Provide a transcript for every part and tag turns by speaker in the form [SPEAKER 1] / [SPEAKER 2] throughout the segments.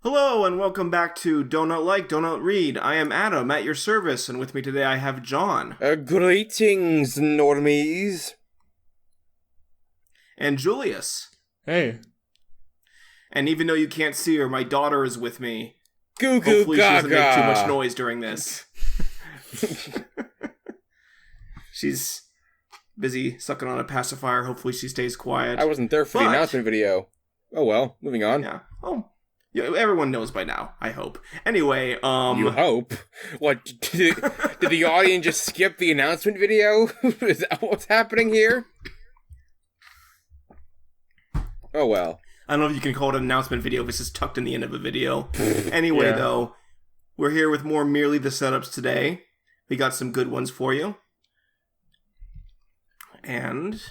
[SPEAKER 1] Hello and welcome back to Donut Like, Donut Read. I am Adam at your service, and with me today I have John.
[SPEAKER 2] Greetings, normies.
[SPEAKER 1] And Julius.
[SPEAKER 3] Hey.
[SPEAKER 1] And even though you can't see her, my daughter is with me.
[SPEAKER 2] Goo goo
[SPEAKER 1] Hopefully
[SPEAKER 2] gaga.
[SPEAKER 1] she doesn't make too much noise during this. She's busy sucking on a pacifier. Hopefully she stays quiet.
[SPEAKER 2] I wasn't there for the announcement video. Oh well, moving on.
[SPEAKER 1] Yeah. Oh. Yeah, everyone knows by now, I hope. Anyway,
[SPEAKER 2] You hope? What, did the audience just skip the announcement video? Is that what's happening here? Oh well.
[SPEAKER 1] I don't know if you can call it an announcement video if it's just tucked in the end of a video. Anyway, though, we're here with more Merely the Setups today. We got some good ones for you. And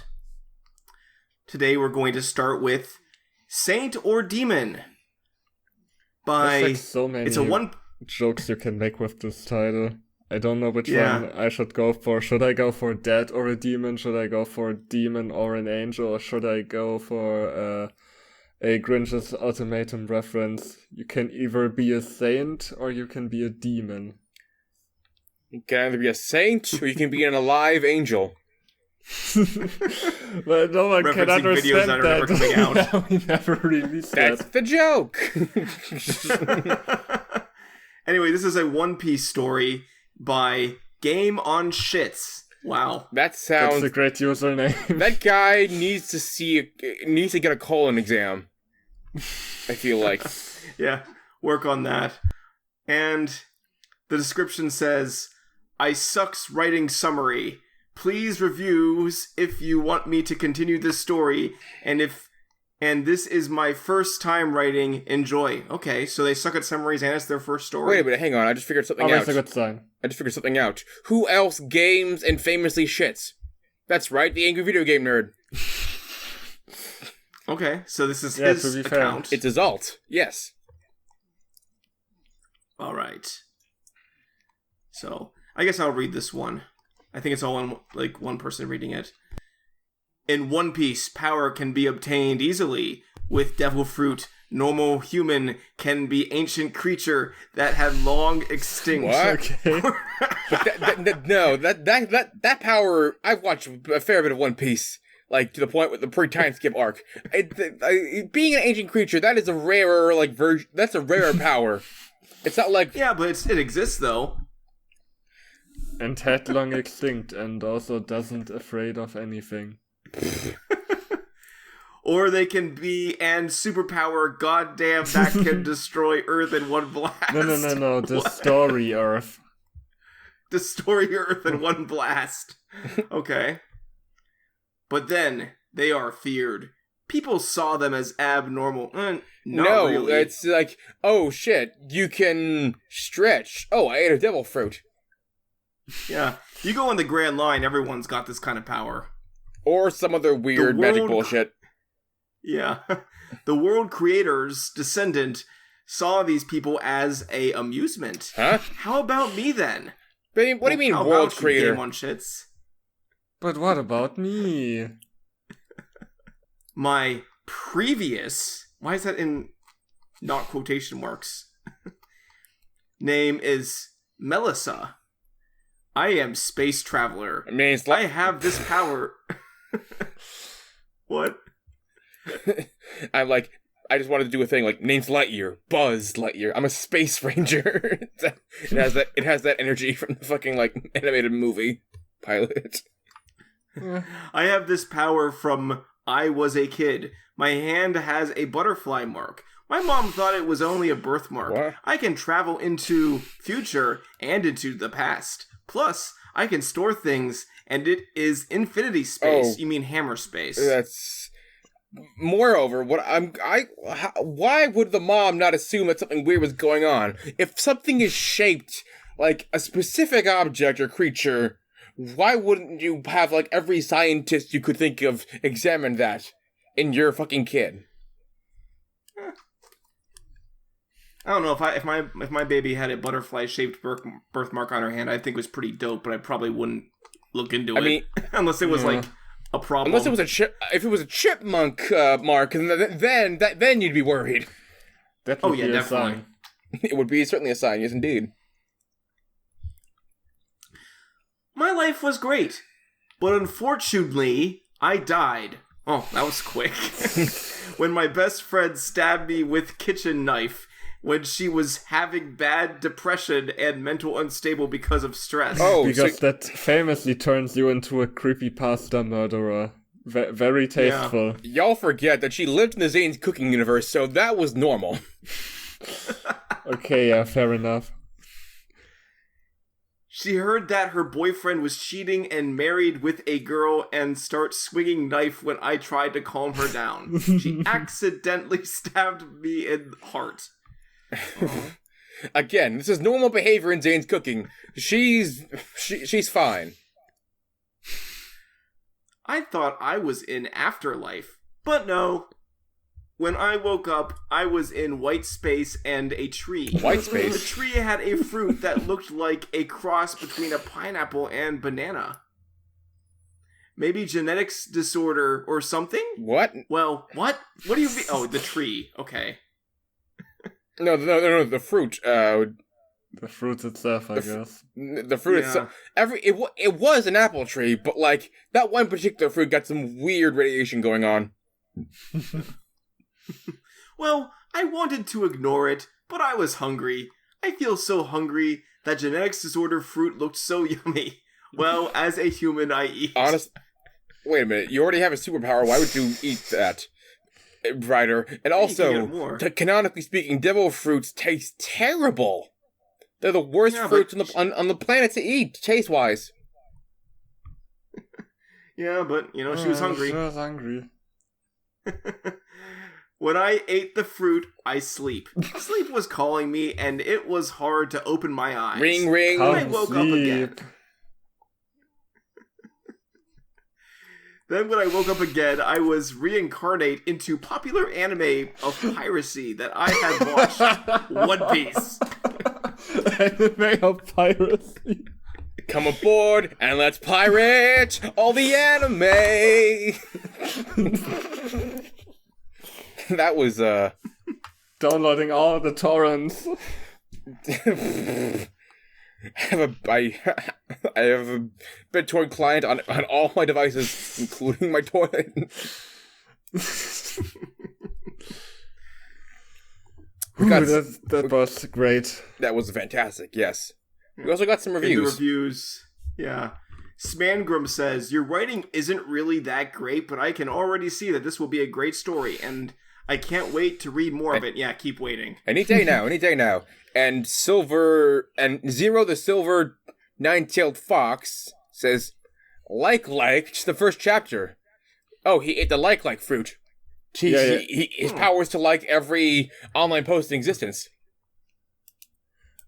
[SPEAKER 1] today we're going to start with Saint or Demon.
[SPEAKER 3] There's like so many
[SPEAKER 1] It's a one
[SPEAKER 3] jokes you can make with this title. I don't know which one I should go for. Should I go for dead or a demon? Should I go for a demon or an angel? Or should I go for a Grinch's Ultimatum reference? You can either be a saint or you can be a demon.
[SPEAKER 2] You can either be a saint or you can be an alive angel.
[SPEAKER 3] But no one can
[SPEAKER 1] Referencing videos
[SPEAKER 3] understand
[SPEAKER 1] that are never coming out.
[SPEAKER 3] Yeah, we never released
[SPEAKER 2] That's
[SPEAKER 3] that.
[SPEAKER 2] the joke.
[SPEAKER 1] Anyway, this is a One Piece story by Game on Shits. Wow.
[SPEAKER 2] That
[SPEAKER 3] That's
[SPEAKER 2] sounds.
[SPEAKER 3] a great username.
[SPEAKER 2] That guy needs to get a colon exam. I feel like.
[SPEAKER 1] Yeah, work on that. And the description says, I sucks writing summary. Please reviews if you want me to continue this story, and this is my first time writing. Enjoy. Okay, so they suck at summaries and it's their first story.
[SPEAKER 2] Wait a minute, hang on. I just figured something
[SPEAKER 3] Always
[SPEAKER 2] out.
[SPEAKER 3] a good sign.
[SPEAKER 2] Who else games and famously shits? That's right, the angry video game nerd.
[SPEAKER 1] Okay, so this is
[SPEAKER 3] Yeah,
[SPEAKER 1] his
[SPEAKER 3] to be fair.
[SPEAKER 1] account.
[SPEAKER 2] It's his alt. Yes.
[SPEAKER 1] All right. So I guess I'll read this one. I think it's all one person reading it. In One Piece, power can be obtained easily. With devil fruit, normal human can be ancient creature that had long extinct.
[SPEAKER 2] What?
[SPEAKER 3] Okay.
[SPEAKER 2] But that power. I've watched a fair bit of One Piece, like to the point with the pre-time skip arc. Being an ancient creature, that is a rarer version. That's a rarer power. It's not like
[SPEAKER 1] Yeah, but it exists though.
[SPEAKER 3] And had long extinct and also doesn't afraid of anything.
[SPEAKER 1] Or they can be and superpower. Goddamn, that can destroy Earth in one blast.
[SPEAKER 3] No. The
[SPEAKER 1] What?
[SPEAKER 3] story Earth.
[SPEAKER 1] Destroy Earth in one blast. Okay. But then they are feared. People saw them as abnormal. Not
[SPEAKER 2] no.
[SPEAKER 1] really.
[SPEAKER 2] It's like, oh shit, you can stretch. Oh, I ate a devil fruit.
[SPEAKER 1] Yeah. You go on the Grand Line, everyone's got this kind of power.
[SPEAKER 2] Or some other weird magic
[SPEAKER 1] world-
[SPEAKER 2] bullshit.
[SPEAKER 1] Yeah. The world creator's descendant saw these people as a amusement.
[SPEAKER 2] Huh?
[SPEAKER 1] How about me then?
[SPEAKER 2] What do you mean,
[SPEAKER 1] How
[SPEAKER 2] world
[SPEAKER 1] about you,
[SPEAKER 2] creator?
[SPEAKER 1] Game on Shits?
[SPEAKER 3] But what about me?
[SPEAKER 1] My previous... Why is that in not quotation marks? Name is Melissa. I am space traveler.
[SPEAKER 2] I mean, it's
[SPEAKER 1] I
[SPEAKER 2] like
[SPEAKER 1] have this power. What?
[SPEAKER 2] I'm like, I just wanted to do a thing like name's Lightyear, Buzz Lightyear. I'm a space ranger. It has that energy from the fucking like animated movie pilot.
[SPEAKER 1] I have this power from I was a kid. My hand has a butterfly mark. My mom thought it was only a birthmark.
[SPEAKER 2] What?
[SPEAKER 1] I can travel into future and into the past. Plus, I can store things, and it is infinity space.
[SPEAKER 2] Oh.
[SPEAKER 1] You mean hammer space?
[SPEAKER 2] That's moreover why would the mom not assume that something weird was going on? If something is shaped like a specific object or creature, why wouldn't you have like every scientist you could think of examine that in your fucking kid?
[SPEAKER 1] I don't know if my baby had a butterfly shaped birthmark on her hand. I think it was pretty dope, but I probably wouldn't look into it.
[SPEAKER 2] I mean,
[SPEAKER 1] unless it was like a problem.
[SPEAKER 2] unless it was if it was a chipmunk mark, then you'd be worried.
[SPEAKER 3] That would be a
[SPEAKER 1] definitely.
[SPEAKER 3] sign.
[SPEAKER 2] It would be certainly a sign, yes indeed.
[SPEAKER 1] My life was great, but unfortunately, I died. Oh, that was quick. When my best friend stabbed me with kitchen knife when she was having bad depression and mental unstable because of stress.
[SPEAKER 2] Oh,
[SPEAKER 3] Because that famously turns you into a creepypasta murderer. Very tasteful.
[SPEAKER 2] Y'all forget that she lived in the Zane's cooking universe, so that was normal.
[SPEAKER 3] Okay, yeah, fair enough.
[SPEAKER 1] She heard that her boyfriend was cheating and married with a girl and start swinging knife when I tried to calm her down. She accidentally stabbed me in the heart.
[SPEAKER 2] Again, this is normal behavior in Zane's cooking. She's fine.
[SPEAKER 1] I thought I was in afterlife, but no. When I woke up, I was in white space and a tree.
[SPEAKER 2] White
[SPEAKER 1] The
[SPEAKER 2] space?
[SPEAKER 1] tree had a fruit that looked like a cross between a pineapple and banana. Maybe genetics disorder or something?
[SPEAKER 2] What?
[SPEAKER 1] Well, what? What do you mean? Oh, the tree. Okay.
[SPEAKER 2] No, the fruit.
[SPEAKER 3] The fruit itself, I guess.
[SPEAKER 2] The fruit
[SPEAKER 1] Yeah.
[SPEAKER 2] itself. It was an apple tree, but like that one particular fruit got some weird radiation going on.
[SPEAKER 1] Well, I wanted to ignore it, but I was hungry. I feel so hungry that genetics disorder fruit looked so yummy. Well, as a human, I eat.
[SPEAKER 2] Wait a minute. You already have a superpower. Why would you eat that, Ryder? And
[SPEAKER 1] You can
[SPEAKER 2] also,
[SPEAKER 1] get more.
[SPEAKER 2] canonically speaking, devil fruits taste terrible. They're the worst
[SPEAKER 1] Yeah,
[SPEAKER 2] fruits
[SPEAKER 1] but-
[SPEAKER 2] on the planet to eat, taste wise.
[SPEAKER 1] Yeah, but, you know, she was hungry.
[SPEAKER 3] She was hungry.
[SPEAKER 1] When I ate the fruit, I sleep. Sleep was calling me, and it was hard to open my eyes.
[SPEAKER 2] Ring, ring.
[SPEAKER 1] I
[SPEAKER 3] Come
[SPEAKER 1] woke up again.
[SPEAKER 3] sleep.
[SPEAKER 1] Then when I woke up again, I was reincarnate into popular anime of piracy that I had watched, One Piece.
[SPEAKER 3] Anime of piracy.
[SPEAKER 2] Come aboard and let's pirate all the anime. That was
[SPEAKER 3] Downloading all the torrents.
[SPEAKER 2] I have a BitTorrent client on all my devices, including my toilet.
[SPEAKER 3] Ooh, that was great.
[SPEAKER 2] That was fantastic. Yes, we also got some
[SPEAKER 1] In the
[SPEAKER 2] reviews.
[SPEAKER 1] reviews, yeah. Smangrum says, your writing isn't really that great, but I can already see that this will be a great story, and I can't wait to read more of it. Yeah, keep waiting.
[SPEAKER 2] Any day now. And Zero the Silver Nine-Tailed Fox says, just the first chapter. Oh, he ate the like fruit. His power is to like every online post in existence.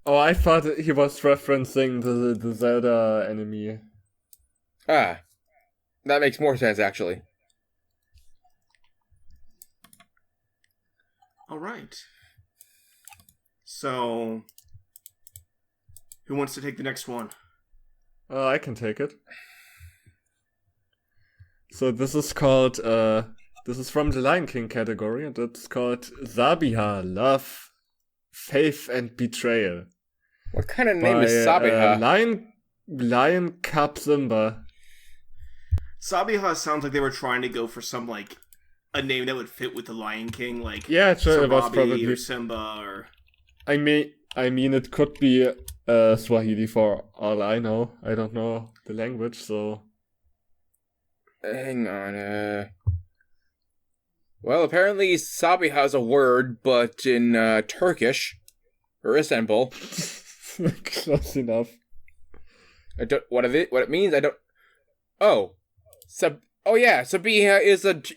[SPEAKER 3] Oh, I thought he was referencing the Zelda enemy.
[SPEAKER 2] Ah, that makes more sense, actually.
[SPEAKER 1] All right. So, who wants to take the next one?
[SPEAKER 3] I can take it. So this is called, this is from the Lion King category, and it's called Sabiha, Love, Faith and Betrayal.
[SPEAKER 2] What kind of name
[SPEAKER 3] by,
[SPEAKER 2] is Sabiha?
[SPEAKER 3] Lion Cub Simba.
[SPEAKER 1] Sabiha sounds like they were trying to go for some, like, a name that would fit with the Lion King, like
[SPEAKER 3] Yeah, sure, it was
[SPEAKER 1] Sarabi
[SPEAKER 3] probably.
[SPEAKER 1] or Simba or...
[SPEAKER 3] I mean, it could be Swahili for all I know. I don't know the language, so.
[SPEAKER 2] Hang on, Well, apparently Sabiha is a word, but in Turkish, or Istanbul.
[SPEAKER 3] Close enough.
[SPEAKER 2] I don't what it means. I don't. Oh, Sabiha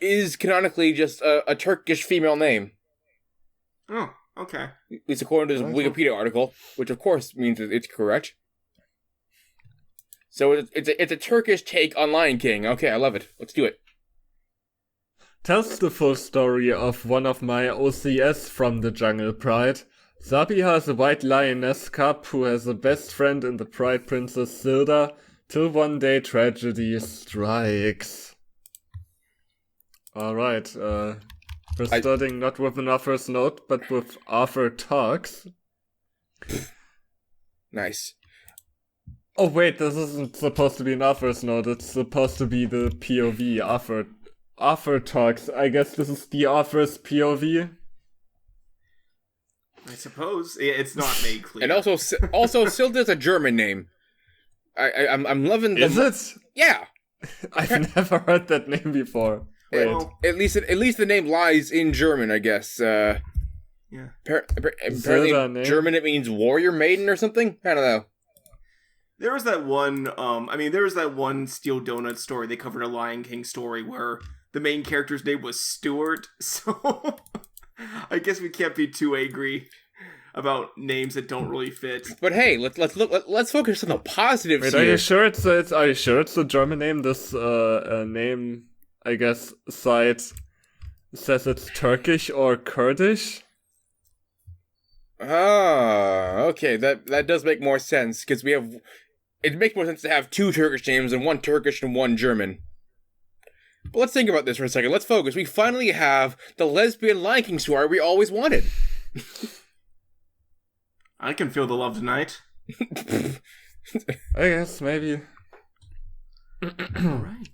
[SPEAKER 2] is canonically just a Turkish female name.
[SPEAKER 1] Oh, okay.
[SPEAKER 2] At least according to this
[SPEAKER 3] Okay.
[SPEAKER 2] Wikipedia article, which of course means that it's correct. So it's a Turkish take on Lion King. Okay, I love it. Let's do it.
[SPEAKER 3] Tells the full story of one of my OCS from the Jungle Pride. Sabiha is a white lioness cub who has a best friend in the Pride Princess Zilda, till one day tragedy strikes. Alright, We're starting not with an author's note, but with author talks.
[SPEAKER 2] Nice.
[SPEAKER 3] Oh wait, this isn't supposed to be an author's note, it's supposed to be the POV, author talks. I guess this is the author's POV.
[SPEAKER 1] I suppose. Yeah, it's not made clear.
[SPEAKER 2] And also Silda's a German name. I'm loving the...
[SPEAKER 3] Is it?
[SPEAKER 2] Yeah!
[SPEAKER 3] I've never heard that name before. Wait.
[SPEAKER 1] Well,
[SPEAKER 2] At least the name lies in German, I guess.
[SPEAKER 1] yeah.
[SPEAKER 2] Apparently German it means warrior maiden or something? I don't know.
[SPEAKER 1] There was that one, there was that one Steel Donut story. They covered a Lion King story where the main character's name was Stuart, so I guess we can't be too angry about names that don't really fit.
[SPEAKER 2] But hey, let's focus on the positives
[SPEAKER 3] Wait,
[SPEAKER 2] here.
[SPEAKER 3] are you sure it's a German name? This name, I guess, site says it's Turkish or Kurdish.
[SPEAKER 2] Ah, okay, that does make more sense, because it makes more sense to have two Turkish names than one Turkish and one German. But let's think about this for a second. Let's focus. We finally have the lesbian Lion King story we always wanted.
[SPEAKER 1] I can feel the love tonight.
[SPEAKER 3] I guess, maybe.
[SPEAKER 1] Alright.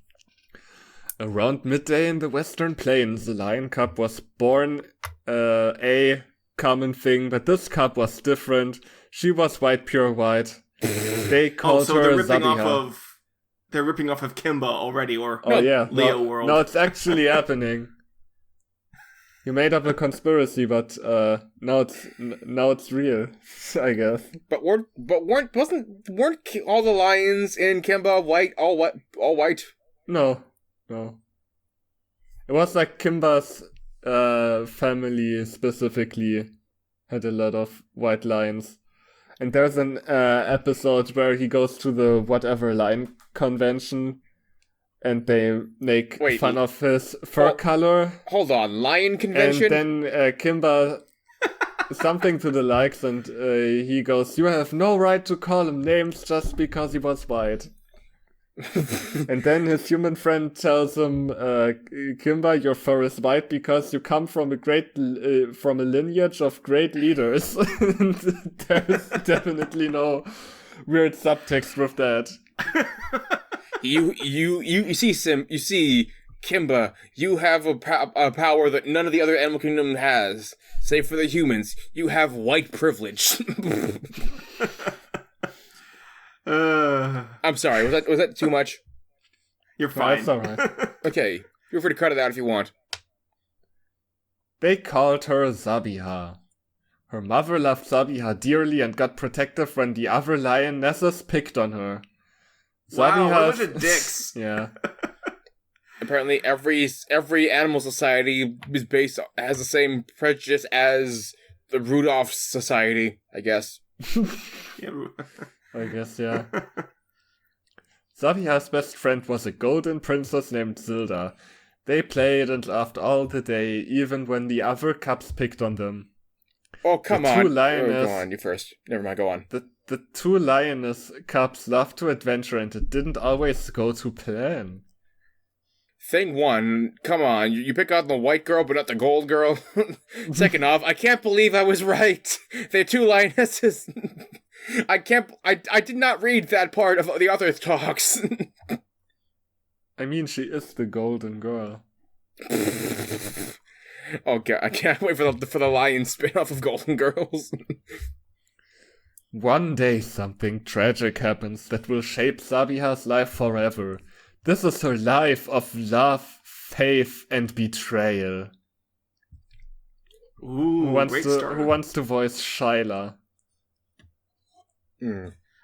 [SPEAKER 3] Around midday in the Western Plains, the lion cub was born, a common thing, but this cub was different. She was white, pure white. They called her Zabiha.
[SPEAKER 1] They're ripping off of Kimba already, or
[SPEAKER 3] Leo
[SPEAKER 1] World.
[SPEAKER 3] No, it's actually happening. You made up a conspiracy, but now it's real, I guess.
[SPEAKER 2] But weren't all the lions in Kimba white, all white?
[SPEAKER 3] No. It was like Kimba's family specifically had a lot of white lions. And there's an episode where he goes to the whatever lion convention and they make fun of his fur color.
[SPEAKER 2] Hold on, lion convention?
[SPEAKER 3] And then Kimba something to the likes and he goes, "You have no right to call him names just because he was white." And then his human friend tells him, "Kimba, your fur is white because you come from from a lineage of great leaders." And there's definitely no weird subtext with that.
[SPEAKER 2] You see, Kimba, you have a power that none of the other animal kingdom has, save for the humans. You have white privilege. I'm sorry. Was that too much?
[SPEAKER 1] You're fine.
[SPEAKER 3] That's alright.
[SPEAKER 2] Okay, feel free to cut it out if you want.
[SPEAKER 3] They called her Zabiha. Her mother loved Zabiha dearly and got protective when the other lionesses picked on her.
[SPEAKER 1] Wow, what a dicks.
[SPEAKER 3] Yeah.
[SPEAKER 2] Apparently, every animal society has the same prejudice as the Rudolph Society, I guess.
[SPEAKER 3] I guess, yeah. Zabiha's best friend was a golden princess named Zilda. They played and laughed all the day, even when the other cubs picked on them.
[SPEAKER 2] Oh, come on. Go on, you first. Never mind, go on.
[SPEAKER 3] The two lioness cubs loved to adventure and it didn't always go to plan.
[SPEAKER 2] Thing one, come on, you pick out the white girl but not the gold girl. Second off, I can't believe I was right. They're two lionesses. I did not read that part of the author's talks.
[SPEAKER 3] I mean, she is the golden girl.
[SPEAKER 2] Okay, I can't wait for the lion spin-off of Golden Girls.
[SPEAKER 3] One day something tragic happens that will shape Zabiha's life forever. This is her life of love, faith, and betrayal.
[SPEAKER 1] Ooh,
[SPEAKER 3] Who wants to voice Shyla?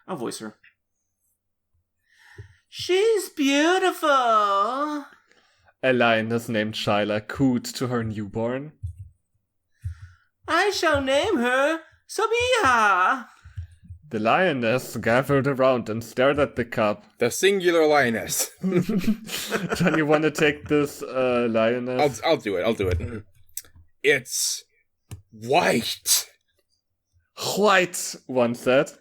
[SPEAKER 1] I'll voice her. She's beautiful.
[SPEAKER 3] A lioness named Shyla cooed to her newborn.
[SPEAKER 1] I shall name her Sabiha.
[SPEAKER 3] The lioness gathered around and stared at the cub.
[SPEAKER 2] The singular lioness.
[SPEAKER 3] John, you want to take this lioness?
[SPEAKER 2] I'll do it. It's white.
[SPEAKER 3] White, one said.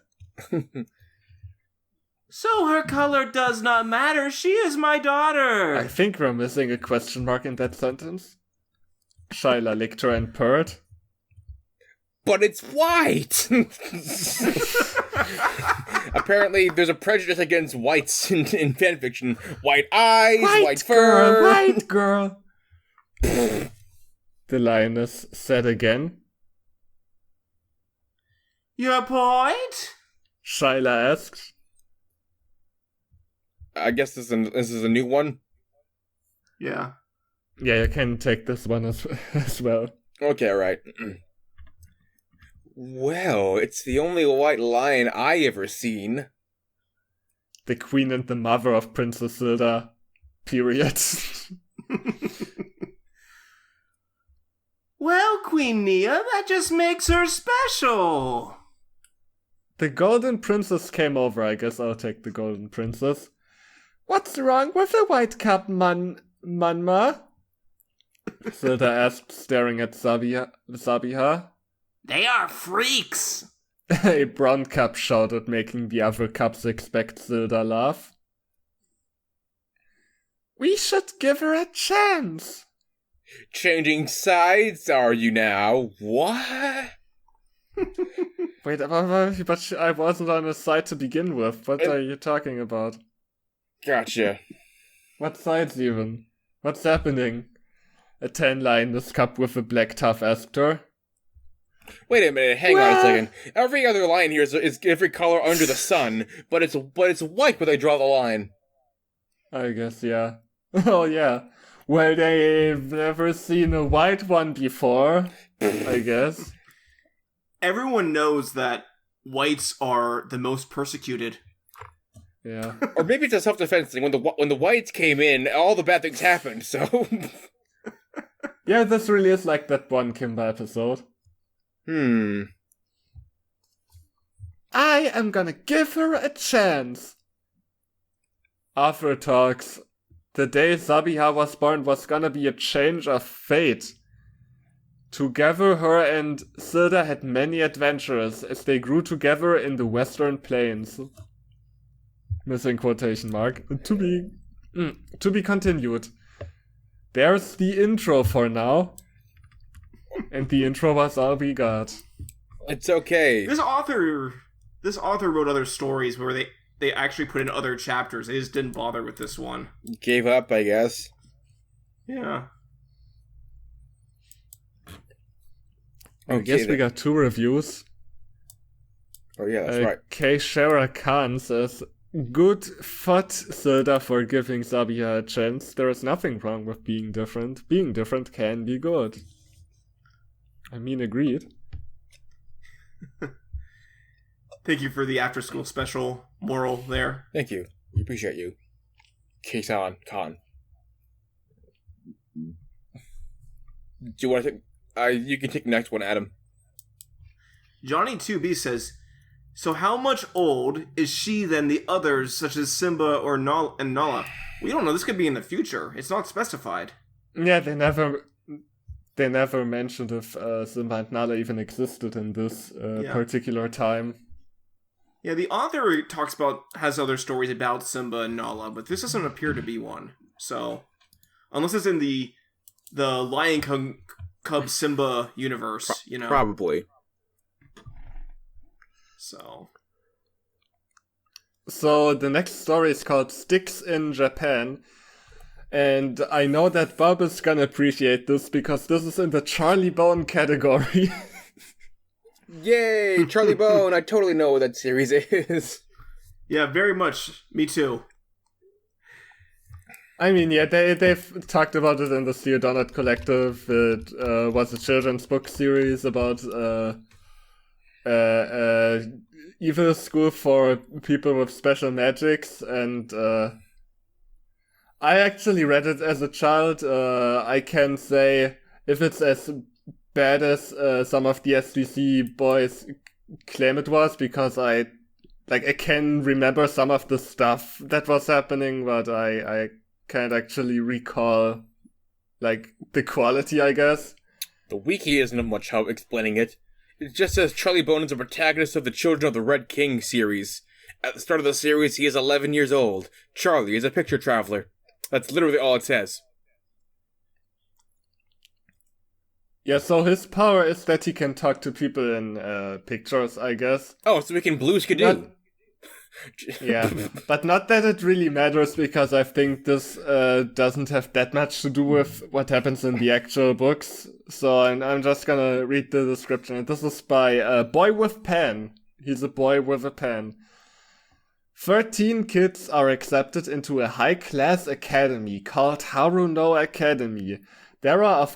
[SPEAKER 1] So her color does not matter. She is my daughter.
[SPEAKER 3] I think we're missing a question mark in that sentence. Shyla licked her and purred.
[SPEAKER 2] But it's white! Apparently, there's a prejudice against whites in fanfiction. White eyes, white fur.
[SPEAKER 3] White girl. The lioness said again.
[SPEAKER 1] Your point?
[SPEAKER 3] Shyla asked.
[SPEAKER 2] I guess this is a new one.
[SPEAKER 1] Yeah.
[SPEAKER 3] Yeah, you can take this one as well.
[SPEAKER 2] Okay, right. Well, it's the only white lion I ever seen.
[SPEAKER 3] The queen and the mother of Princess Hilda. Period.
[SPEAKER 1] Well, Queen Nia, that just makes her special.
[SPEAKER 3] The golden princess came over. I guess I'll take the golden princess. What's wrong with the white cap, Manma? Hilda asked, staring at Sabiha.
[SPEAKER 1] They are freaks.
[SPEAKER 3] A brown cap shouted, making the other caps expect Hilda laugh. We should give her a chance.
[SPEAKER 2] Changing sides, are you now? What?
[SPEAKER 3] Wait, but I wasn't on his side to begin with. What are you talking about?
[SPEAKER 2] Gotcha.
[SPEAKER 3] What sides even? What's happening? A tan lioness cup with a black tuft asked her.
[SPEAKER 2] Wait a minute, hang on a second. Every other line here is every color under the sun, but it's white where they draw the line.
[SPEAKER 3] I guess, yeah. Oh, yeah. Well, they've never seen a white one before, I guess.
[SPEAKER 1] Everyone knows that whites are the most persecuted.
[SPEAKER 3] Yeah.
[SPEAKER 2] Or maybe it's a self-defense thing. When the whites came in, all the bad things happened, so...
[SPEAKER 3] Yeah, this really is like that one Kimba episode.
[SPEAKER 2] I
[SPEAKER 3] am gonna give her a chance. Arthur talks. The day Sabiha was born was gonna be a change of fate. Together, her and Silda had many adventures as they grew together in the Western Plains. Missing quotation mark. To be continued. There's the intro for now. And the intro was all we got.
[SPEAKER 2] It's okay.
[SPEAKER 1] This author wrote other stories where they actually put in other chapters. They just didn't bother with this one.
[SPEAKER 2] Gave up, I guess.
[SPEAKER 1] Yeah.
[SPEAKER 3] I guess we got 2 reviews.
[SPEAKER 2] Oh yeah, that's right.
[SPEAKER 3] K. Shara Khan says, good fought Silda for giving Sabiha a chance. There is nothing wrong with being different. Being different can be good. I mean, agreed.
[SPEAKER 1] Thank you for the after-school special moral there.
[SPEAKER 2] Thank you. We appreciate you. K-san, Khan. Do you want to take... you can take the next one, Adam.
[SPEAKER 1] Johnny2B says, so how much old is she than the others, such as Simba or Nala? We don't know. This could be in the future. It's not specified.
[SPEAKER 3] Yeah, they never mentioned if Simba and Nala even existed in this particular time.
[SPEAKER 1] Yeah, the author has other stories about Simba and Nala, but this doesn't appear to be one. So, unless it's in the Lion Cub Simba universe, you know.
[SPEAKER 2] Probably.
[SPEAKER 3] So the next story is called Sticks in Japan. And I know that Bob is gonna appreciate this because this is in the Charlie Bone category.
[SPEAKER 2] Yay, Charlie Bone! I totally know what that series is.
[SPEAKER 1] Yeah, very much. Me too.
[SPEAKER 3] I mean, yeah, they've talked about it in the Steel Donut Collective. It was a children's book series about evil school for people with special magics, and I actually read it as a child. I can say if it's as bad as some of the SDC boys claim it was, because I can remember some of the stuff that was happening, but I can't actually recall the quality, I guess.
[SPEAKER 2] The wiki isn't much help explaining it. It just says Charlie Bone is a protagonist of the Children of the Red King series. At the start of the series, he is 11 years old. Charlie is a picture traveler. That's literally all it says.
[SPEAKER 3] Yeah, so his power is that he can talk to people in pictures, I guess.
[SPEAKER 2] Oh, so we can blue skidoo.
[SPEAKER 3] Yeah, but not that it really matters, because I think this doesn't have that much to do with what happens in the actual books. So I'm just gonna read the description. And this is by Boy with Pen. He's a boy with a pen. 13 kids are accepted into a high-class academy called Haruno Academy. There are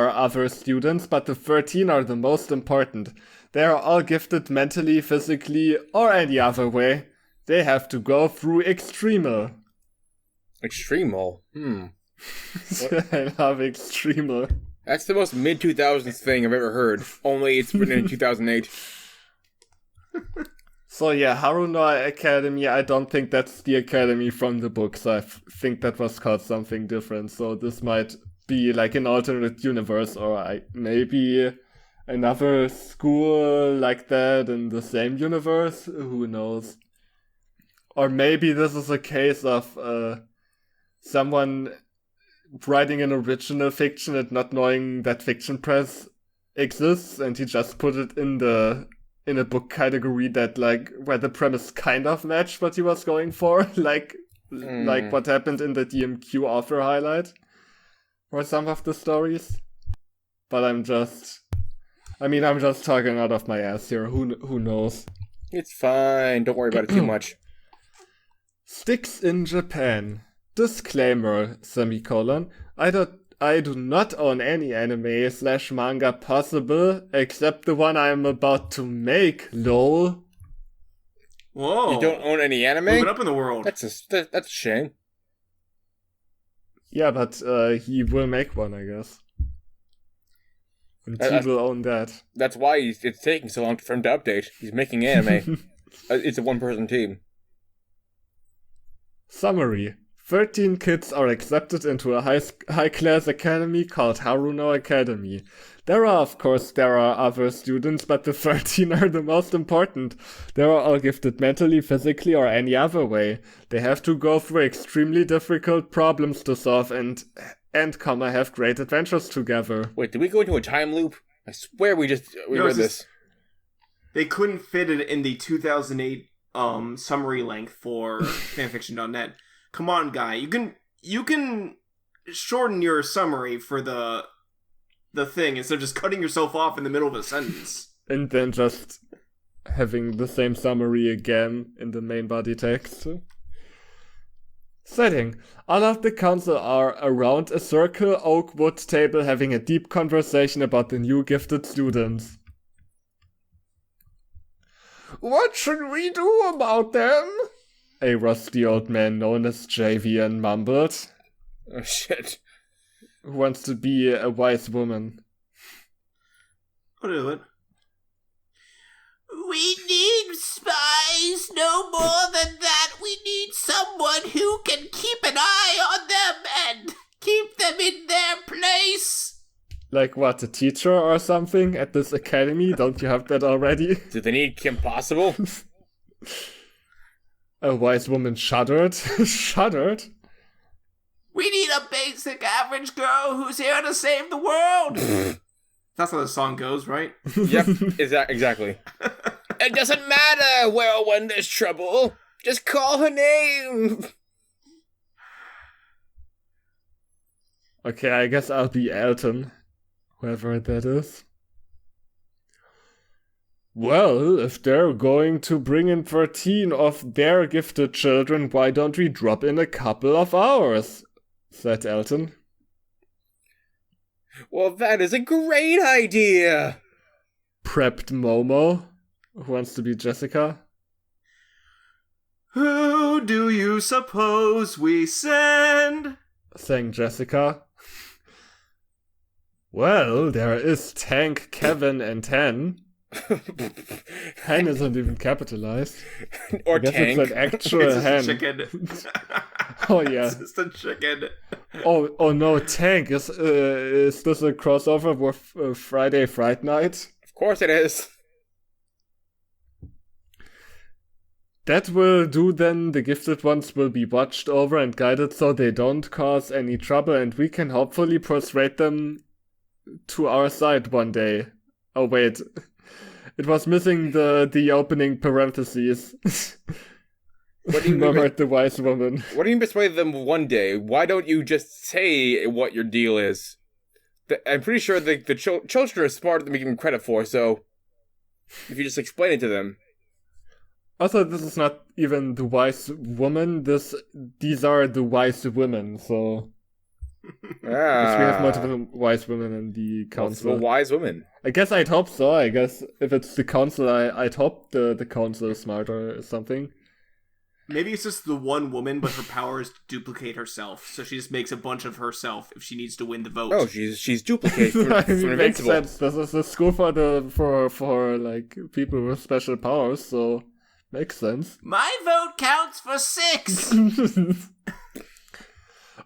[SPEAKER 3] other students, but the 13 are the most important. They are all gifted mentally, physically, or any other way. They have to go through Extremal.
[SPEAKER 2] Extremal?
[SPEAKER 3] I love Extremal.
[SPEAKER 2] That's the most mid-2000s thing I've ever heard. Only it's written in 2008.
[SPEAKER 3] So yeah, Haruno Academy, I don't think that's the academy from the books. I think that was called something different. So this might be like an alternate universe, or maybe another school like that in the same universe. Who knows? Or maybe this is a case of someone writing an original fiction and not knowing that fiction press exists, and he just put it in a book category that, like, where the premise kind of matched what he was going for, like what happened in the DMQ author highlight for some of the stories. But I'm just talking out of my ass here. Who knows?
[SPEAKER 2] It's fine. Don't worry about it too much.
[SPEAKER 3] Sticks in Japan. Disclaimer, semicolon. I do not own any anime/manga possible, except the one I am about to make, lol.
[SPEAKER 1] Whoa.
[SPEAKER 2] You don't own any anime?
[SPEAKER 1] Moving up in the world.
[SPEAKER 2] That's a shame.
[SPEAKER 3] Yeah, but he will make one, I guess. And he will own that.
[SPEAKER 2] That's why it's taking so long for him to update. He's making anime. It's a one-person team.
[SPEAKER 3] Summary. 13 kids are accepted into a high-class academy called Haruno Academy. There are other students, but the 13 are the most important. They are all gifted mentally, physically, or any other way. They have to go through extremely difficult problems to solve and have great adventures together.
[SPEAKER 2] Wait, did we go into a time loop? I swear we read this.
[SPEAKER 1] They couldn't fit it in the 2008 summary length for fanfiction.net. Come on, guy. You can shorten your summary for the thing instead of just cutting yourself off in the middle of a sentence.
[SPEAKER 3] And then just having the same summary again in the main body text. Setting. All of the council are around a circle oak wood table having a deep conversation about the new gifted students. What should we do about them? A rusty old man known as JVN mumbled.
[SPEAKER 2] Oh shit.
[SPEAKER 3] Who wants to be a wise woman?
[SPEAKER 1] What is it? We need spies, no more than that. We need someone who can keep an eye on them and keep them in their place.
[SPEAKER 3] Like what, a teacher or something at this academy? Don't you have that already?
[SPEAKER 2] Do they need Kim Possible?
[SPEAKER 3] A wise woman shuddered. Shuddered?
[SPEAKER 1] We need a basic average girl who's here to save the world. That's how the song goes, right?
[SPEAKER 2] Yep, exactly. It doesn't matter where or when there's trouble. Just call her name.
[SPEAKER 3] Okay, I guess I'll be Elton. Whoever that is. Well, if they're going to bring in 13 of their gifted children, why don't we drop in a couple of hours? Said Elton.
[SPEAKER 2] Well, that is a great idea.
[SPEAKER 3] Prepped Momo, who wants to be Jessica.
[SPEAKER 1] Who do you suppose we send?
[SPEAKER 3] Sang Jessica. Well, there is Tank, Kevin, and Hen. Hen isn't even capitalized.
[SPEAKER 2] Or
[SPEAKER 3] I guess
[SPEAKER 2] Tank.
[SPEAKER 3] It's an actual
[SPEAKER 1] It's
[SPEAKER 3] hen.
[SPEAKER 1] just a chicken.
[SPEAKER 3] Oh yeah.
[SPEAKER 1] It's just a chicken.
[SPEAKER 3] Oh no, Tank is this a crossover with Friday Fright Night?
[SPEAKER 2] Of course it is.
[SPEAKER 3] That will do then. The gifted ones will be watched over and guided so they don't cause any trouble, and we can hopefully persuade them to our side one day. Oh wait, it was missing the opening parentheses.
[SPEAKER 2] What do you
[SPEAKER 3] Murmured the wise woman.
[SPEAKER 2] What do you mean persuade them one day? Why don't you just say what your deal is? I'm pretty sure the children are smarter than we give them credit for, so if you just explain it to them.
[SPEAKER 3] Also, this is not even the wise woman. These are the wise women, so... Because we have multiple wise women in the council.
[SPEAKER 2] Multiple wise women.
[SPEAKER 3] I guess I'd hope so. I guess if it's the council, I'd hope the council is smarter or something.
[SPEAKER 1] Maybe it's just the one woman, but her power is to duplicate herself, so she just makes a bunch of herself if she needs to win the vote.
[SPEAKER 2] Oh, she's duplicate from Invincible.
[SPEAKER 3] Makes sense. This is a school for like people with special powers, so makes sense.
[SPEAKER 1] My vote counts for 6!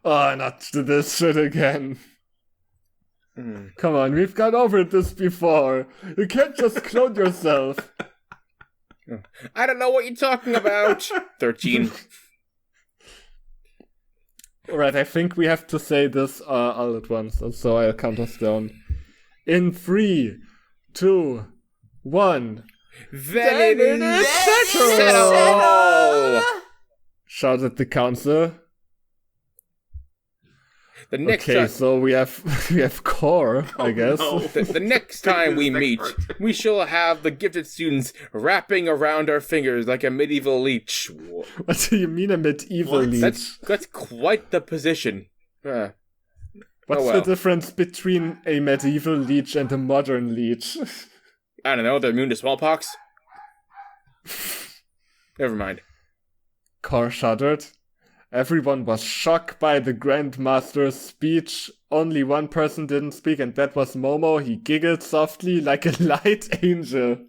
[SPEAKER 3] Oh, not this shit again. Come on, we've gone over this before. You can't just clone yourself.
[SPEAKER 2] I don't know what you're talking about. 13.
[SPEAKER 3] Alright, I think we have to say this all at once, so I'll count us down. In 3, 2, 1.
[SPEAKER 2] Then it is settled!
[SPEAKER 3] Shouted the council.
[SPEAKER 2] The next
[SPEAKER 3] Okay, so we have core, I guess.
[SPEAKER 1] No.
[SPEAKER 2] The next time we meet, we shall have the gifted students wrapping around our fingers like a medieval leech.
[SPEAKER 3] What do you mean a medieval
[SPEAKER 1] What?
[SPEAKER 3] leech?
[SPEAKER 2] That's quite the position.
[SPEAKER 3] What's
[SPEAKER 2] well.
[SPEAKER 3] the difference between a medieval leech and a modern leech?
[SPEAKER 2] I don't know, they're immune to smallpox? Never mind.
[SPEAKER 3] Core shuddered. Everyone was shocked by the Grandmaster's speech. Only one person didn't speak, and that was Momo. He giggled softly like a light angel.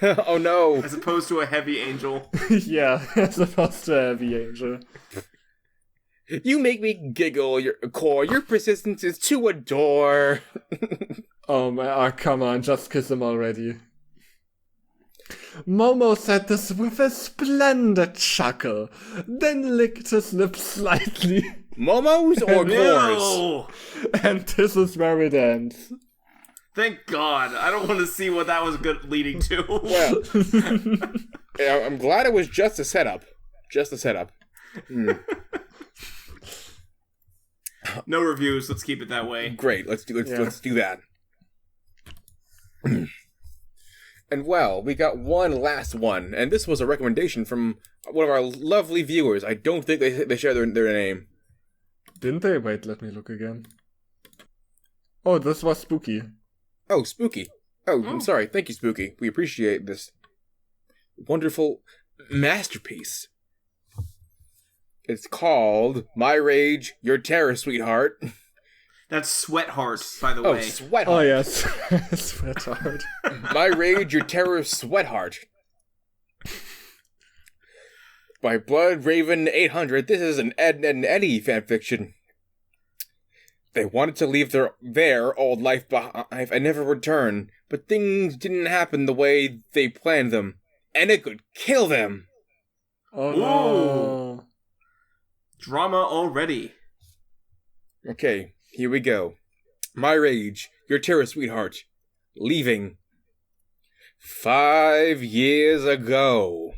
[SPEAKER 2] Oh no.
[SPEAKER 1] As opposed to a heavy angel.
[SPEAKER 3] Yeah, as opposed to a heavy angel.
[SPEAKER 2] You make me giggle, your core. Your persistence is to adore.
[SPEAKER 3] Oh my, come on, just kiss him already. Momo said this with a splendid chuckle, then licked his lips slightly.
[SPEAKER 2] Momo's or cores?
[SPEAKER 1] No!
[SPEAKER 3] And this is where it ends.
[SPEAKER 1] Thank God. I don't want to see what that was leading to.
[SPEAKER 2] Well, yeah, I'm glad it was just a setup. Just a setup.
[SPEAKER 1] No reviews. Let's keep it that way.
[SPEAKER 2] Great. Let's do that. And well, we got one last one, and this was a recommendation from one of our lovely viewers. I don't think they share their name.
[SPEAKER 3] Didn't they? Wait, let me look again. Oh, this was Spooky.
[SPEAKER 2] Oh, Spooky. Oh, I'm sorry. Thank you, Spooky. We appreciate this wonderful masterpiece. It's called My Rage, Your Terror, Sweetheart.
[SPEAKER 1] That's Sweatheart, by the way.
[SPEAKER 2] Oh, Sweatheart.
[SPEAKER 3] Oh, yes. Sweatheart.
[SPEAKER 2] My Rage, Your Terror, Sweatheart. By Blood Raven 800, this is an Ed and Eddie fanfiction. They wanted to leave their old life behind and never return, but things didn't happen the way they planned them, and it could kill them.
[SPEAKER 3] Oh, no.
[SPEAKER 1] Drama already.
[SPEAKER 2] Okay, here we go. My Rage, Your Terror, Sweetheart. Leaving. 5 years ago.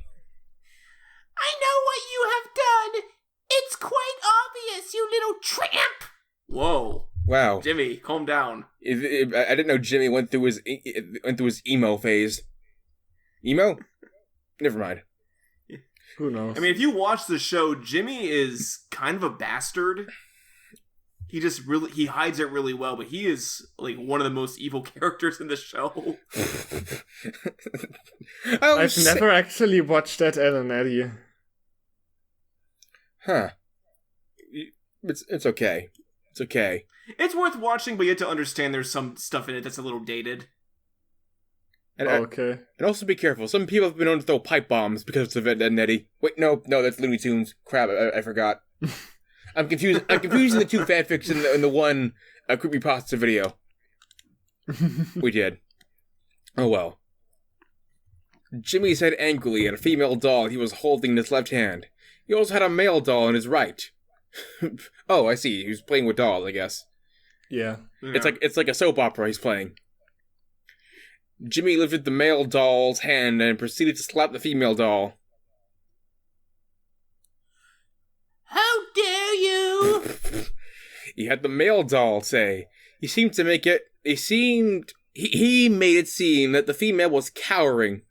[SPEAKER 1] I know what you have done. It's quite obvious, you little tramp. Whoa.
[SPEAKER 2] Wow.
[SPEAKER 1] Jimmy, calm down.
[SPEAKER 2] I didn't know Jimmy went through his emo phase. Emo? Never mind.
[SPEAKER 3] Who knows?
[SPEAKER 1] I mean, if you watch the show, Jimmy is kind of a bastard. He hides it really well, but he is like one of the most evil characters in the show.
[SPEAKER 3] I've never actually watched that Ed and Eddie.
[SPEAKER 2] Huh. It's okay. It's okay.
[SPEAKER 1] It's worth watching, but you have to understand there's some stuff in it that's a little dated.
[SPEAKER 2] And,
[SPEAKER 3] okay.
[SPEAKER 2] And also be careful. Some people have been known to throw pipe bombs because of Ed and Eddie. Wait, no, that's Looney Tunes. Crap, I forgot. I'm confusing the two fanfics in the one creepypasta video. We did. Oh well. Jimmy said angrily at a female doll he was holding in his left hand. He also had a male doll in his right. Oh, I see. He was playing with dolls, I guess.
[SPEAKER 3] Yeah.
[SPEAKER 2] It's like a soap opera he's playing. Jimmy lifted the male doll's hand and proceeded to slap the female doll.
[SPEAKER 4] How dare you!
[SPEAKER 2] He had the male doll say. He seemed to make it... He made it seem that the female was cowering.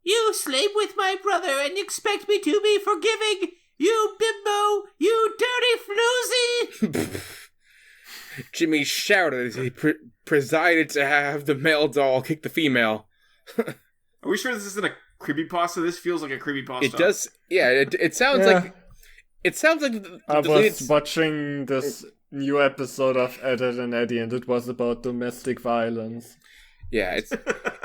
[SPEAKER 4] You sleep with my brother and expect me to be forgiving? You bimbo! You dirty floozy!
[SPEAKER 2] Jimmy shouted as he presided to have the male doll kick the female.
[SPEAKER 1] Are we sure this isn't a creepypasta? This feels like a creepypasta.
[SPEAKER 2] It does... Yeah, it sounds like... It sounds like...
[SPEAKER 3] I was watching this new episode of Ed and Eddie, and it was about domestic violence.
[SPEAKER 2] Yeah,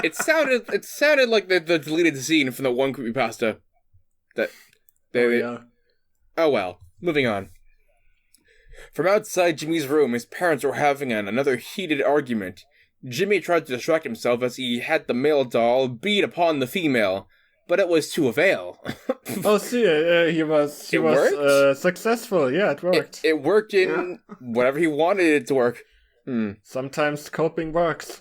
[SPEAKER 2] it sounded like the deleted scene from the one creepypasta. Oh well, moving on. From outside Jimmy's room, his parents were having another heated argument. Jimmy tried to distract himself as he had the male doll beat upon the female, but it was to avail.
[SPEAKER 3] Oh, see, he was successful. Yeah, it worked.
[SPEAKER 2] It worked in whatever he wanted it to work.
[SPEAKER 3] Sometimes coping works.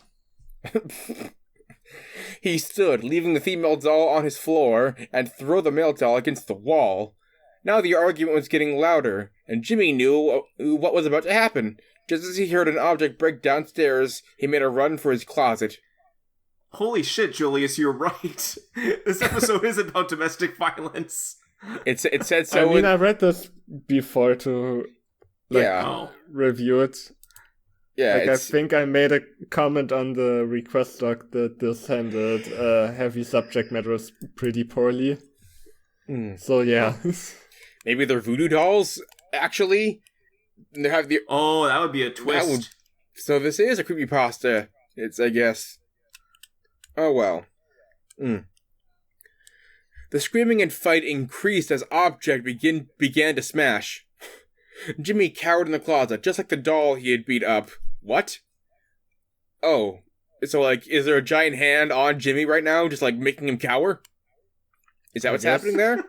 [SPEAKER 2] He stood, leaving the female doll on his floor, and threw the male doll against the wall. Now the argument was getting louder, and Jimmy knew what was about to happen. Just as he heard an object break downstairs, he made a run for his closet.
[SPEAKER 1] Holy shit, Julius, you're right. This episode is about domestic violence.
[SPEAKER 2] It said so.
[SPEAKER 3] I mean, I read this before to review it.
[SPEAKER 2] Yeah,
[SPEAKER 3] I think I made a comment on the request doc that this handled heavy subject matters pretty poorly. So yeah.
[SPEAKER 2] Maybe they're voodoo dolls, actually. They have the...
[SPEAKER 1] Oh, that would be a twist.
[SPEAKER 2] So this is a creepypasta, I guess. Oh well. The screaming and fight increased as object began to smash. Jimmy cowered in the closet, just like the doll he had beat up. What? Oh. So, is there a giant hand on Jimmy right now, just, making him cower? Is that what's happening there?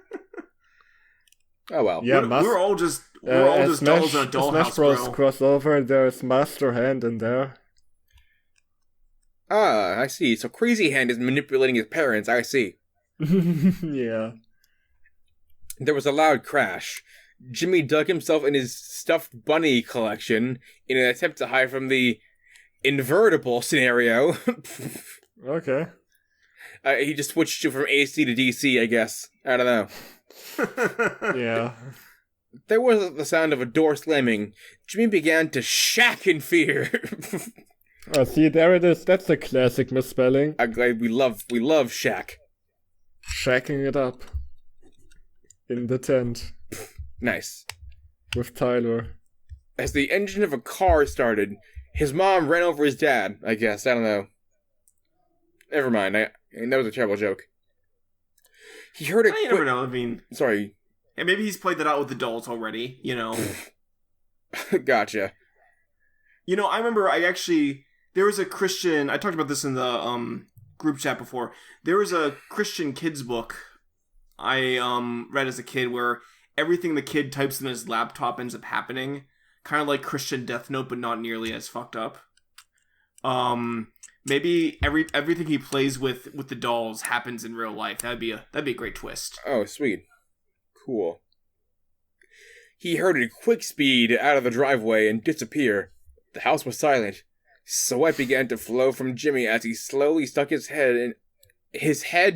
[SPEAKER 2] Oh, well.
[SPEAKER 1] Yeah, we're all just dolls in a dollhouse,
[SPEAKER 3] Smash Bros. Crossover, there's Master Hand in there.
[SPEAKER 2] Ah, I see. So Crazy Hand is manipulating his parents, I see.
[SPEAKER 3] Yeah.
[SPEAKER 2] There was a loud crash. Jimmy dug himself in his stuffed bunny collection in an attempt to hide from the invertible scenario.
[SPEAKER 3] Okay.
[SPEAKER 2] He just switched from AC to DC, I guess. I don't know.
[SPEAKER 3] Yeah.
[SPEAKER 2] There was the sound of a door slamming. Jimmy began to shack in fear.
[SPEAKER 3] Oh, see, there it is. That's a classic misspelling.
[SPEAKER 2] I'm glad we love shack.
[SPEAKER 3] Shacking it up. In the tent.
[SPEAKER 2] Nice.
[SPEAKER 3] With Tyler.
[SPEAKER 2] As the engine of a car started, his mom ran over his dad, I guess. I don't know. Never mind. That was a terrible joke. He heard it.
[SPEAKER 1] You never know. I mean,
[SPEAKER 2] sorry.
[SPEAKER 1] And maybe he's played that out with the dolls already, you know.
[SPEAKER 2] Gotcha.
[SPEAKER 1] You know, I remember there was a Christian, I talked about this in the group chat before. There was a Christian kids book I read as a kid where everything the kid types in his laptop ends up happening. Kind of like Christian Death Note, but not nearly as fucked up. Maybe everything he plays with the dolls happens in real life. That'd be a great twist.
[SPEAKER 2] Oh, sweet. Cool. He herded quick speed out of the driveway and disappear. The house was silent. Sweat began to flow from Jimmy as he slowly stuck his head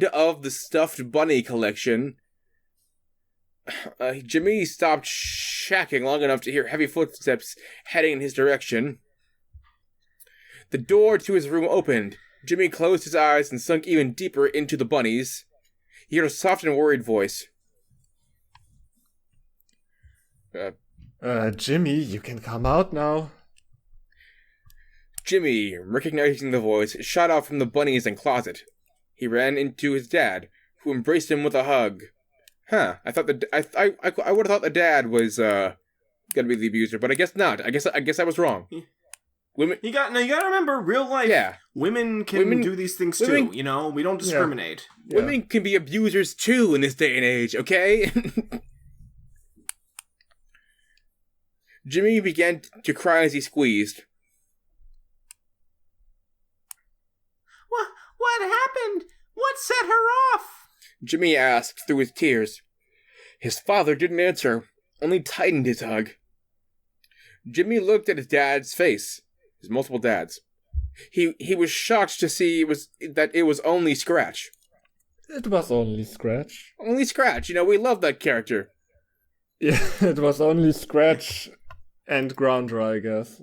[SPEAKER 2] of the stuffed bunny collection. Jimmy stopped shacking long enough to hear heavy footsteps heading in his direction. The door to his room opened. Jimmy closed his eyes and sunk even deeper into the bunnies. He heard a soft and worried voice.
[SPEAKER 3] Jimmy, you can come out now.
[SPEAKER 2] Jimmy, recognizing the voice, shot out from the bunnies and closet. He ran into his dad, who embraced him with a hug. Huh, I would have thought the dad was, gonna be the abuser, but I guess not. I guess I was wrong. Women... You gotta
[SPEAKER 1] remember, real life, women can do these things too, you know? We don't discriminate.
[SPEAKER 2] Yeah. Women can be abusers too in this day and age, okay? Jimmy began to cry as he squeezed.
[SPEAKER 4] What happened? What set her off?
[SPEAKER 2] Jimmy asked through his tears. His father didn't answer, only tightened his hug. Jimmy looked at his dad's face, his multiple dads. He was shocked to see that it was only Scratch.
[SPEAKER 3] It was only Scratch.
[SPEAKER 2] Only Scratch, we love that character.
[SPEAKER 3] Yeah, it was only Scratch and Grounder, I guess.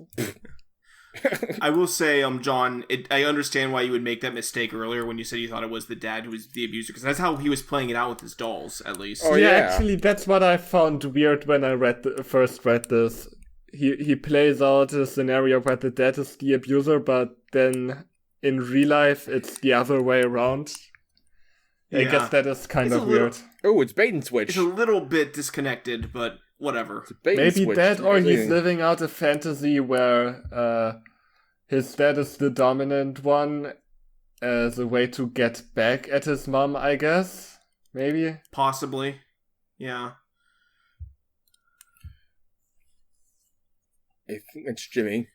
[SPEAKER 1] I will say, John, I understand why you would make that mistake earlier when you said you thought it was the dad who was the abuser, because that's how he was playing it out with his dolls, at least.
[SPEAKER 2] Oh,
[SPEAKER 3] yeah,
[SPEAKER 2] yeah.
[SPEAKER 3] Actually, that's what I found weird when I first read this. He plays out a scenario where the dad is the abuser, but then in real life it's the other way around. I guess that is kind of weird.
[SPEAKER 2] Oh, it's bait and switch.
[SPEAKER 1] It's a little bit disconnected, but whatever.
[SPEAKER 3] Maybe that, or he's living out a fantasy where his dad is the dominant one as a way to get back at his mom, I guess. Maybe?
[SPEAKER 1] Possibly. Yeah.
[SPEAKER 2] I think it's Jimmy.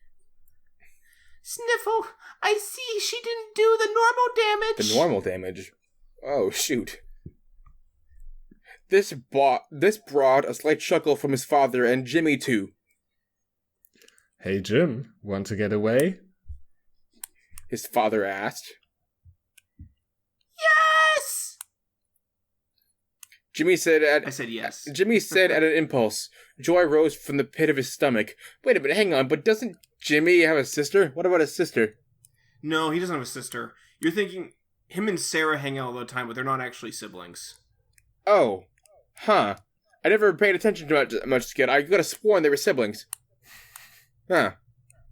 [SPEAKER 4] Sniffle, I see she didn't do the normal damage.
[SPEAKER 2] The normal damage? Oh, shoot. This brought a slight chuckle from his father and Jimmy, too.
[SPEAKER 3] Hey, Jim, want to get away?
[SPEAKER 2] His father asked.
[SPEAKER 4] Yes!
[SPEAKER 1] I said yes.
[SPEAKER 2] Jimmy said at an impulse. Joy rose from the pit of his stomach. Wait a minute, hang on, but doesn't Jimmy have a sister? What about his sister?
[SPEAKER 1] No, he doesn't have a sister. You're thinking him and Sarah hang out all the time, but they're not actually siblings.
[SPEAKER 2] Oh. Huh. I never paid attention to it much, Skid. I could have sworn they were siblings. Huh.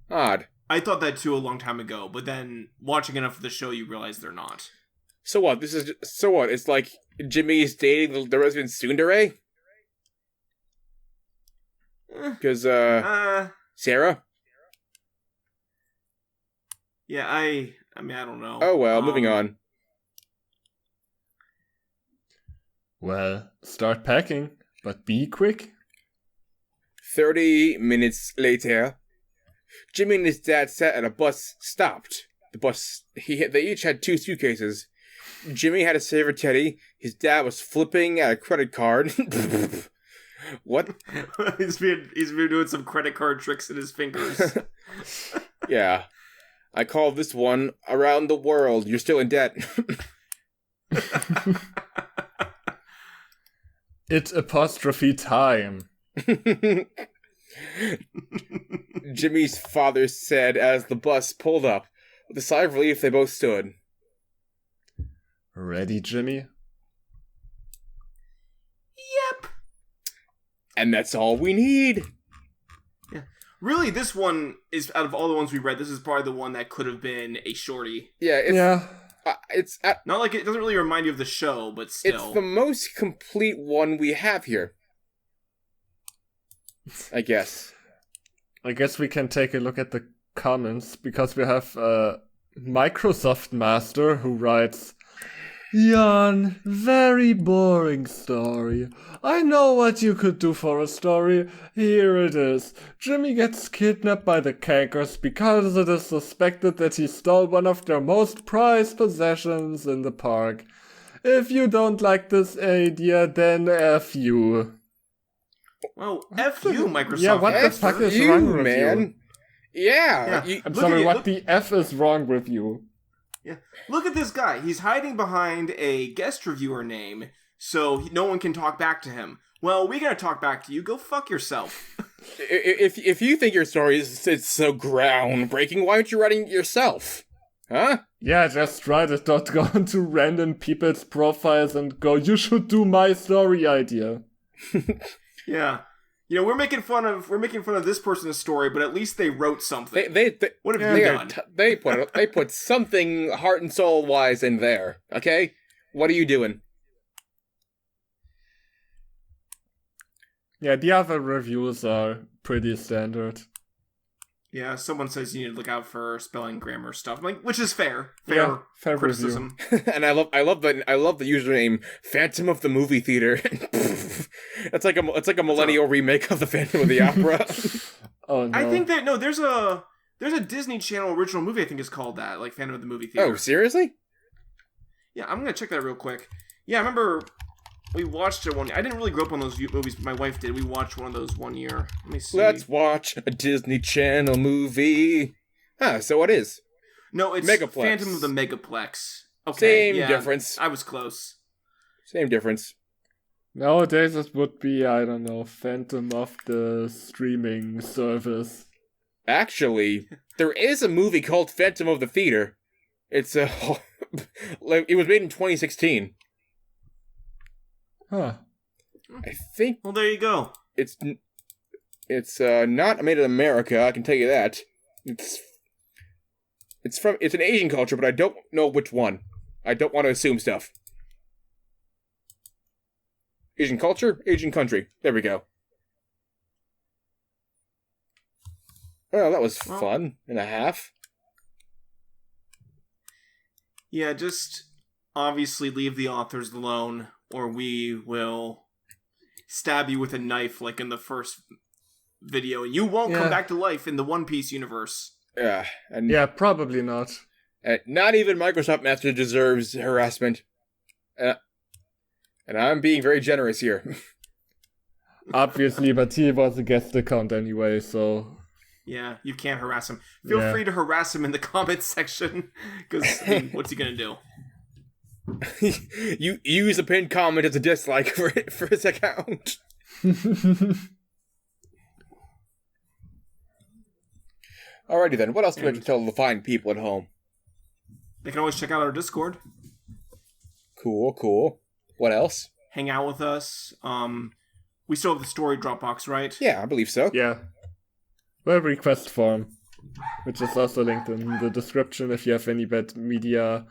[SPEAKER 2] Odd.
[SPEAKER 1] I thought that too a long time ago, but then watching enough of the show, you realize they're not.
[SPEAKER 2] So what? It's like Jimmy's dating the resident tsundere? Because, Sarah?
[SPEAKER 1] Yeah, I mean, I don't know.
[SPEAKER 2] Oh well, moving on.
[SPEAKER 3] Well, start packing, but be quick.
[SPEAKER 2] 30 minutes later, Jimmy and his dad sat at a bus stopped. The bus, they each had 2 suitcases. Jimmy had a favorite teddy. His dad was flipping at a credit card. What?
[SPEAKER 1] he's been doing some credit card tricks in his fingers.
[SPEAKER 2] Yeah. I call this one Around the World. You're still in debt.
[SPEAKER 3] It's apostrophe time.
[SPEAKER 2] Jimmy's father said as the bus pulled up. With a sigh of relief, they both stood.
[SPEAKER 3] Ready, Jimmy?
[SPEAKER 4] Yep.
[SPEAKER 2] And that's all we need.
[SPEAKER 1] Yeah. Really, this one is, out of all the ones we read, this is probably the one that could have been a shorty.
[SPEAKER 2] Yeah, it's
[SPEAKER 1] not like it doesn't really remind you of the show, but still.
[SPEAKER 2] It's the most complete one we have here. I guess.
[SPEAKER 3] I guess we can take a look at the comments, because we have Microsoft Master who writes, Jan, very boring story. I know what you could do for a story. Here it is. Jimmy gets kidnapped by the Cankers because it is suspected that he stole one of their most prized possessions in the park. If you don't like this idea, then F you.
[SPEAKER 1] Well, F you, Microsoft.
[SPEAKER 3] Yeah, what the fuck is wrong with you?
[SPEAKER 2] Yeah.
[SPEAKER 3] I'm sorry, what the F is wrong with you?
[SPEAKER 1] Yeah, look at this guy. He's hiding behind a guest reviewer name, so no one can talk back to him. Well, we gotta talk back to you. Go fuck yourself.
[SPEAKER 2] If you think your story is so groundbreaking, why aren't you writing it yourself? Huh?
[SPEAKER 3] Yeah, just write it. Don't go into random people's profiles and go, you should do my story idea.
[SPEAKER 1] Yeah. You know, we're making fun of this person's story, but at least they wrote something. What have you done?
[SPEAKER 2] They put something heart and soul wise in there. Okay, what are you doing?
[SPEAKER 3] Yeah, the other reviews are pretty standard.
[SPEAKER 1] Yeah, someone says you need to look out for spelling, grammar stuff, which is fair
[SPEAKER 3] fair
[SPEAKER 1] criticism.
[SPEAKER 2] And I love the username Phantom of the Movie Theater. It's like a millennial remake of the Phantom of the Opera.
[SPEAKER 3] Oh no.
[SPEAKER 1] I think that there's a Disney Channel original movie. I think is called that, like Phantom of the Movie Theater.
[SPEAKER 2] Oh, seriously?
[SPEAKER 1] Yeah, I'm gonna check that real quick. Yeah, I remember we watched it one. I didn't really grow up on those movies, but my wife did. We watched one of those one year. Let me see.
[SPEAKER 2] Let's watch a Disney Channel movie. Huh, so what is?
[SPEAKER 1] No, it's
[SPEAKER 2] Megaplex.
[SPEAKER 1] Phantom of the Megaplex. Okay,
[SPEAKER 2] Same difference.
[SPEAKER 1] I was close.
[SPEAKER 2] Same difference.
[SPEAKER 3] Nowadays it would be, I don't know, Phantom of the streaming service.
[SPEAKER 2] Actually, there is a movie called Phantom of the Theater. It's it was made in 2016.
[SPEAKER 3] Huh.
[SPEAKER 2] I think
[SPEAKER 1] Well, there you go.
[SPEAKER 2] it's not made in America. I can tell you that. It's an Asian culture, but I don't know which one. I don't want to assume stuff. Asian culture, Asian country. There we go. Well, that was fun and a half.
[SPEAKER 1] Yeah, just obviously leave the authors alone, or we will stab you with a knife like in the first video, and you won't come back to life in the One Piece universe.
[SPEAKER 2] Yeah, and
[SPEAKER 3] Yeah, probably not.
[SPEAKER 2] not even Microsoft Master deserves harassment. And I'm being very generous here.
[SPEAKER 3] Obviously, but he was a guest account anyway, so...
[SPEAKER 1] Yeah, you can't harass him. Feel free to harass him in the comments section, because what's he gonna do?
[SPEAKER 2] You use a pinned comment as a dislike for his account. Alrighty then, what else do we have to tell the fine people at home?
[SPEAKER 1] They can always check out our Discord,
[SPEAKER 2] Cool. What else?
[SPEAKER 1] hang out with us. We still have the story Dropbox, right?
[SPEAKER 2] Yeah, I believe so.
[SPEAKER 3] Yeah. Well, request form, which is also linked in the description if you have any bad media,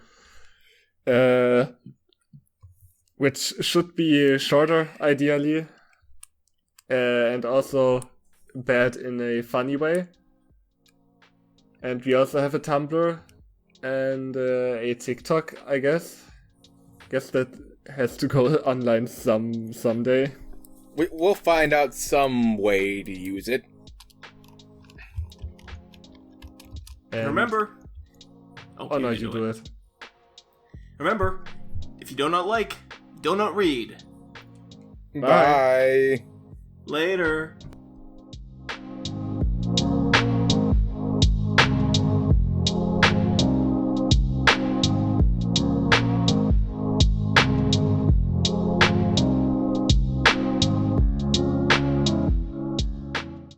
[SPEAKER 3] which should be shorter, ideally, and also bad in a funny way. And we also have a Tumblr and a TikTok, I guess. Guess that has to go online someday.
[SPEAKER 2] We'll find out some way to use it.
[SPEAKER 3] And
[SPEAKER 1] Remember.
[SPEAKER 3] Oh no, you do it.
[SPEAKER 1] Remember, if you do not like, do not read.
[SPEAKER 2] Bye.
[SPEAKER 1] Later.